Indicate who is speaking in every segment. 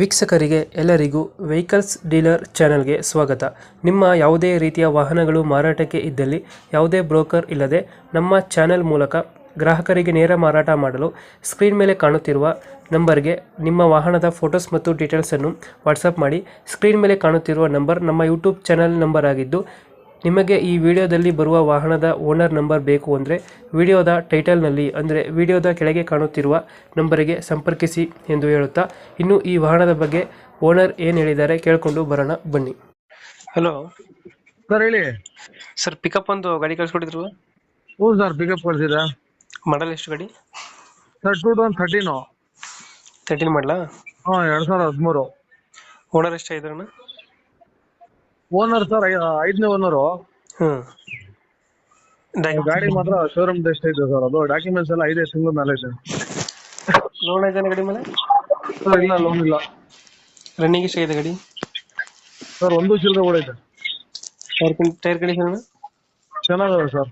Speaker 1: ವೀಕ್ಷಕರಿಗೆ ಎಲ್ಲರಿಗೂ vehicles dealer ಚಾನೆಲ್ಗೆ ಸ್ವಾಗತ. ನಿಮ್ಮ ಯಾವುದೇ ರೀತಿಯ ವಾಹನಗಳು ಮಾರಾಟಕ್ಕೆ ಇದ್ದಲ್ಲಿ ಯಾವುದೇ ಬ್ರೋಕರ್ ಇಲ್ಲದೆ ನಮ್ಮ ಚಾನೆಲ್ ಮೂಲಕ ಗ್ರಾಹಕರಿಗೆ ನೇರ ಮಾರಾಟ ಮಾಡಲು ಸ್ಕ್ರೀನ್ ಮೇಲೆ ಕಾಣುತ್ತಿರುವ ನಂಬರ್ಗೆ ನಿಮ್ಮ ವಾಹನದ ಫೋಟೋಸ್ ಮತ್ತು ಡೀಟೇಲ್ಸನ್ನು ವಾಟ್ಸಪ್ ಮಾಡಿ. ಸ್ಕ್ರೀನ್ ಮೇಲೆ ಕಾಣುತ್ತಿರುವ ನಂಬರ್ ನಮ್ಮ ಯೂಟ್ಯೂಬ್ ಚಾನೆಲ್ ನಂಬರ್ ಆಗಿದ್ದು, ನಿಮಗೆ ಈ ವಿಡಿಯೋದಲ್ಲಿ ಬರುವ ವಾಹನದ ಓನರ್ ನಂಬರ್ ಬೇಕು ಅಂದರೆ ವಿಡಿಯೋದ ಟೈಟಲ್ನಲ್ಲಿ ಅಂದರೆ ವಿಡಿಯೋದ ಕೆಳಗೆ ಕಾಣುತ್ತಿರುವ ನಂಬರಿಗೆ ಸಂಪರ್ಕಿಸಿ ಎಂದು ಹೇಳುತ್ತಾ, ಇನ್ನು ಈ ವಾಹನದ ಬಗ್ಗೆ ಓನರ್ ಏನು ಹೇಳಿದ್ದಾರೆ ಕೇಳಿಕೊಂಡು ಬರೋಣ ಬನ್ನಿ. ಹಲೋ
Speaker 2: ಸರ್ ಹೇಳಿ.
Speaker 1: ಸರ್, ಪಿಕಪ್ ಒಂದು ಗಾಡಿ ಕಳಿಸ್ಕೊಟ್ಟಿದ್ರು.
Speaker 2: ಹ್ಞೂ ಸರ್, ಪಿಕಪ್ ಕಳಿಸಿದೆ.
Speaker 1: ಮಾಡಲ್ ಎಷ್ಟು ಗಾಡಿ?
Speaker 2: ಸರ್ 2013.
Speaker 1: 13 ಮಾಡಲಾ?
Speaker 2: ಹಾಂ, 2013.
Speaker 1: ಓನರ್ ಎಷ್ಟಾಗಿದ್ರಣ್ಣ?
Speaker 2: ಓನರ್ ಸರ್ 5ನೇ ಓನರು.
Speaker 1: ಹ್ಞೂ.
Speaker 2: ಗಾಡಿ ಮಾತ್ರ ಶೋರೂಮ್ ಟೆಸ್ಟ್ ಐತೆ ಸರ್. ಅದು ಡಾಕ್ಯುಮೆಂಟ್ಸ್ ಎಲ್ಲ 5 ತಿಂಗಳ ಮೇಲೆ ಐತೆ.
Speaker 1: ಲೋನ್ ಐತೆ ಗಾಡಿ ಮೇಲೆ?
Speaker 2: ಸರ್ ಇಲ್ಲ, ಲೋನ್ ಇಲ್ಲ.
Speaker 1: ರನ್ನಿಂಗ್ ಎಷ್ಟಾಗಿದೆ ಗಾಡಿ?
Speaker 2: ಸರ್ 1 ಚಿಲ್ಲರೆ ಓಡೈತೆ.
Speaker 1: ಟೈರ್ ಕಂಡೀಷನ್
Speaker 2: ಚೆನ್ನಾಗವೆ ಸರ್.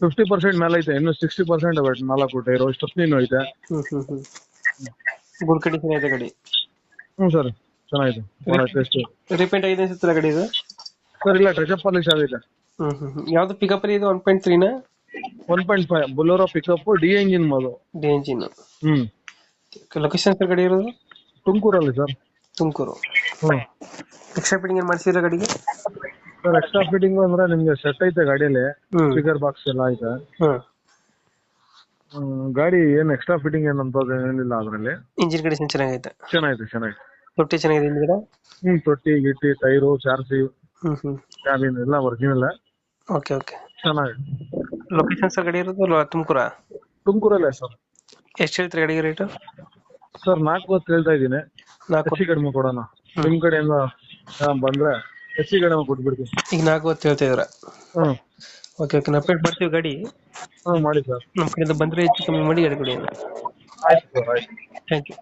Speaker 2: 50% ಮೇಲೆ ಐತೆ. ಇನ್ನು 60% ಅವೆ 4 ಟೈರು. ಸ್ಟೆಪ್ನಿನೂ ಐತೆ.
Speaker 1: ಗುಡ್ ಕಂಡೀಷನ್ ಐತೆ ಗಾಡಿ.
Speaker 2: ಹ್ಞೂ ಸರ್, ಚೆನ್ನಾಗಿದೆ. ಟೆಸ್ಟ್
Speaker 1: ರಿಪೇಂಟ್ ಆಗಿದೆ ಅನ್ಸುತ್ತಲ್ಲ ಗಾಡಿ ಇದು?
Speaker 2: ಸರ್ ಇಲ್ಲ, ಟಚ್ ಪಾಲಿಶ್ ಆಗೈತೆ.
Speaker 1: ಯಾವ್ದು ಪಿಕಪ್ ಇದು? 1.3
Speaker 2: 1.5 ಬೊಲೊರೋ ಪಿಕಪ್, ಡಿ ಎಂಜಿನ್ ಅದು.
Speaker 1: D engine.
Speaker 2: Hmm.
Speaker 1: Location sir ಗಾಡಿ ಇರೋದು?
Speaker 2: ತುಮಕೂರಲ್ಲಿ sir.
Speaker 1: Tumakuru.
Speaker 2: Hmm.
Speaker 1: Extra fitting ಏನು ಮಾಡಿಸಿರೋ ಗಾಡಿಗೆ?
Speaker 2: ಸರ್ ಎಕ್ಸ್ಟ್ರಾ ಫಿಟ್ಟಿಂಗ್ ಅಂದ್ರೆ ನಿಮ್ಗೆ ಸೆಟ್ ಐತೆ ಗಾಡಿಯಲ್ಲಿ. ಸ್ಪೀಕರ್ ಬಾಕ್ಸ್ ಎಲ್ಲ ಐತೆ. ಗಾಡಿ ಏನ್ ಎಕ್ಸ್ಟ್ರಾ ಫಿಟ್ಟಿಂಗ್ ಏನಂತದ್ದು ಏನಿಲ್ಲ ಅದ್ರಲ್ಲಿ.
Speaker 1: ಇಂಜಿನ್ ಕಂಡೀಷನ್ ಚೆನ್ನಾಗೈತೆ?
Speaker 2: ಚೆನ್ನಾಗಿದೆ.
Speaker 1: ತೊಟ್ಟಿ ಚೆನ್ನಾಗಿದೆ ಹಿಂದ್ಗಡೆ?
Speaker 2: ತೊಟ್ಟಿ ಗಿಟ್ಟಿ ಟೈರು ಚಾರ್ಸಿ ಕ್ಯಾಬಿನ್ ಎಲ್ಲ ಒರಿಜಿನಲ್.
Speaker 1: ಓಕೆ.
Speaker 2: ಚೆನ್ನಾಗಿದೆ.
Speaker 1: ಲೊಕೇಶನ್ ಸರ್ ಗಾಡಿ ಇರೋದು
Speaker 2: ತುಮಕೂರಲ್ಲೇ ಸರ್.
Speaker 1: ಎಷ್ಟು ಹೇಳ್ತೀರಿ ಗಾಡಿಗೆ ರೇಟು?
Speaker 2: ಸರ್ 4 ಹೇಳ್ತಾ ಇದ್ದೀನಿ.
Speaker 1: 4
Speaker 2: ಹೆಚ್ಚು ಕಡಿಮೆ ಕೊಡೋಣ. ನಿಮ್ ಕಡೆಯಿಂದ ಬಂದ್ರೆ ಹೆಚ್ಚು ಕಡಿಮೆ ಕೊಟ್ಬಿಡ್ತೀನಿ.
Speaker 1: ಈಗ 4 ಹೇಳ್ತಾ ಇದ್ರ?
Speaker 2: ಹ್ಮ್.
Speaker 1: ಓಕೆ. ನಾವು ಅಪ್ಡೇಟ್ ಮಾಡ್ತೀವಿ ಗಾಡಿ.
Speaker 2: ಮಾಡಿ ಸರ್.
Speaker 1: ನಮ್ಮ ಕಡೆಯಿಂದ ಬಂದ್ರೆ ಹೆಚ್ಚು ಕಮ್ಮಿ ಮಾಡಿ ಗಾಡಿ ಕೊಡಿ.
Speaker 2: ಆಯ್ತು ಸರ್, ಆಯ್ತು.
Speaker 1: Thank you.